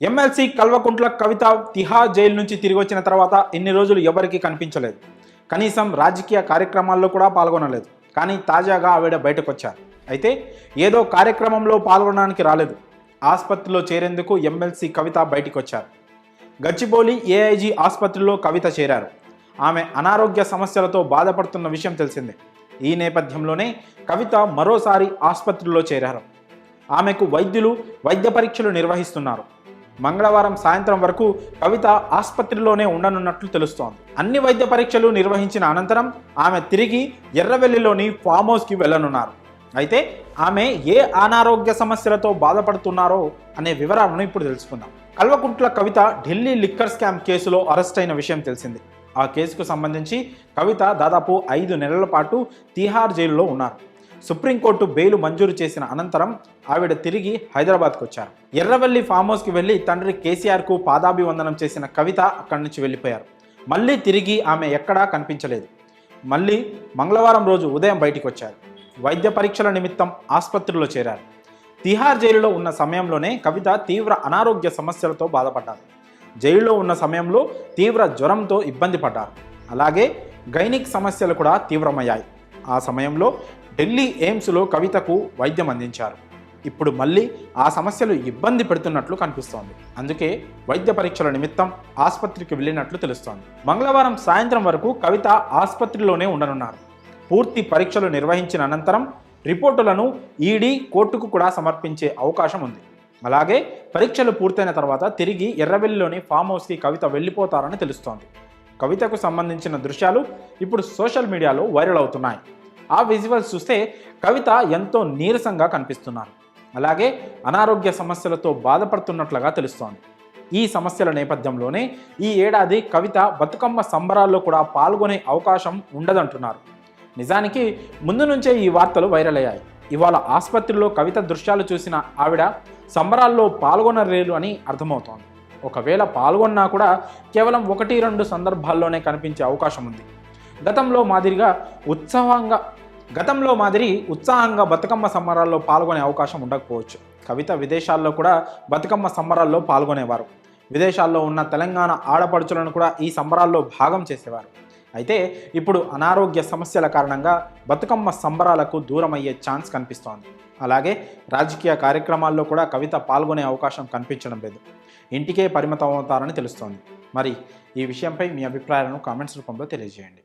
MLC Kalvakuntla Kavitha Tihar jail నుంచి తిరిగి వచ్చిన తర్వాత ఇన్ని రోజులు ఎవరికీ కనిపించలేదు. కనీసం రాజకీయ కార్యక్రమాల్లో కూడా పాల్గొనలేదు. కానీ తాజాగా ఆవిడ బయటకు వచ్చారు. అయితే ఏదో కార్యక్రమంలో పాల్గొనడానికి రాలేదు. ఆసుపత్రిలో చేరేందుకు ఎమ్మెల్సీ కవిత బయటికి వచ్చారు. గచ్చిబౌలి ఏఐజీ ఆసుపత్రిలో కవిత చేరారు. ఆమె అనారోగ్య సమస్యలతో బాధపడుతున్న విషయం తెలిసిందే. ఈ నేపథ్యంలోనే కవిత మరోసారి ఆసుపత్రిలో చేరారు. ఆమెకు వైద్యులు వైద్య పరీక్షలు నిర్వహిస్తున్నారు. మంగళవారం సాయంత్రం వరకు కవిత ఆసుపత్రిలోనే ఉండనున్నట్లు తెలుస్తోంది. అన్ని వైద్య పరీక్షలు నిర్వహించిన అనంతరం ఆమె తిరిగి ఎర్రవెల్లిలోని ఫామ్ హౌస్కి వెళ్లనున్నారు. అయితే ఆమె ఏ అనారోగ్య సమస్యలతో బాధపడుతున్నారో అనే వివరాలను ఇప్పుడు తెలుసుకుందాం. కల్వకుంట్ల కవిత ఢిల్లీ లిక్కర్ స్కామ్ కేసులో అరెస్ట్ అయిన విషయం తెలిసింది. ఆ కేసుకు సంబంధించి కవిత దాదాపు 5 నెలల పాటు తిహార్ జైలులో ఉన్నారు. సుప్రీంకోర్టు బెయిల్ మంజూరు చేసిన అనంతరం ఆవిడ తిరిగి హైదరాబాద్కు వచ్చారు. ఎర్రవల్లి ఫామ్ హౌస్కి వెళ్లి తండ్రి కేసీఆర్కు పాదాభివందనం చేసిన కవిత అక్కడి నుంచి వెళ్ళిపోయారు. మళ్ళీ తిరిగి ఆమె ఎక్కడా కనిపించలేదు. మళ్ళీ మంగళవారం రోజు ఉదయం బయటికి వచ్చారు. వైద్య పరీక్షల నిమిత్తం ఆసుపత్రిలో చేరారు. తిహార్ జైలులో ఉన్న సమయంలోనే కవిత తీవ్ర అనారోగ్య సమస్యలతో బాధపడ్డారు. జైలులో ఉన్న సమయంలో తీవ్ర జ్వరంతో ఇబ్బంది పడ్డారు. అలాగే గైనిక్ సమస్యలు కూడా తీవ్రమయ్యాయి. ఆ సమయంలో ఢిల్లీ ఎయిమ్స్లో కవితకు వైద్యం అందించారు. ఇప్పుడు మళ్ళీ ఆ సమస్యలు ఇబ్బంది పెడుతున్నట్లు కనిపిస్తోంది. అందుకే వైద్య పరీక్షల నిమిత్తం ఆసుపత్రికి వెళ్ళినట్లు తెలుస్తోంది. మంగళవారం సాయంత్రం వరకు కవిత ఆసుపత్రిలోనే ఉండనున్నారు. పూర్తి పరీక్షలు నిర్వహించిన అనంతరం రిపోర్టులను ఈడీ కోర్టుకు కూడా సమర్పించే అవకాశం ఉంది. అలాగే పరీక్షలు పూర్తయిన తర్వాత తిరిగి ఎర్రవెల్లిలోని ఫామ్ హౌస్కి కవిత వెళ్ళిపోతారని తెలుస్తోంది. కవితకు సంబంధించిన దృశ్యాలు ఇప్పుడు సోషల్ మీడియాలో వైరల్ అవుతున్నాయి. ఆ విజువల్స్ చూస్తే కవిత ఎంతో నీరసంగా కనిపిస్తున్నారు. అలాగే అనారోగ్య సమస్యలతో బాధపడుతున్నట్లుగా తెలుస్తోంది. ఈ సమస్యల నేపథ్యంలోనే ఈ ఏడాది కవిత బతుకమ్మ సంబరాల్లో కూడా పాల్గొనే అవకాశం ఉండదంటున్నారు. నిజానికి ముందు నుంచే ఈ వార్తలు వైరల్ అయ్యాయి. ఇవాళ ఆసుపత్రిలో కవిత దృశ్యాలు చూసిన ఆవిడ సంబరాల్లో పాల్గొనలేరు అని అర్థమవుతోంది. ఒకవేళ పాల్గొన్నా కూడా కేవలం 1-2 సందర్భాల్లోనే కనిపించే అవకాశం ఉంది. గతంలో మాదిరి ఉత్సాహంగా బతుకమ్మ సంబరాల్లో పాల్గొనే అవకాశం ఉండకపోవచ్చు. కవిత విదేశాల్లో కూడా బతుకమ్మ సంబరాల్లో పాల్గొనేవారు. విదేశాల్లో ఉన్న తెలంగాణ ఆడపడుచులను కూడా ఈ సంబరాల్లో భాగం చేసేవారు. అయితే ఇప్పుడు అనారోగ్య సమస్యల కారణంగా బతుకమ్మ సంబరాలకు దూరం అయ్యే ఛాన్స్ కనిపిస్తోంది. అలాగే రాజకీయ కార్యక్రమాల్లో కూడా కవిత పాల్గొనే అవకాశం కనిపించడం లేదు. ఇంటికే పరిమితం అవుతారని తెలుస్తోంది. మరి ఈ విషయంపై మీ అభిప్రాయాలను కామెంట్స్ రూపంలో తెలియజేయండి.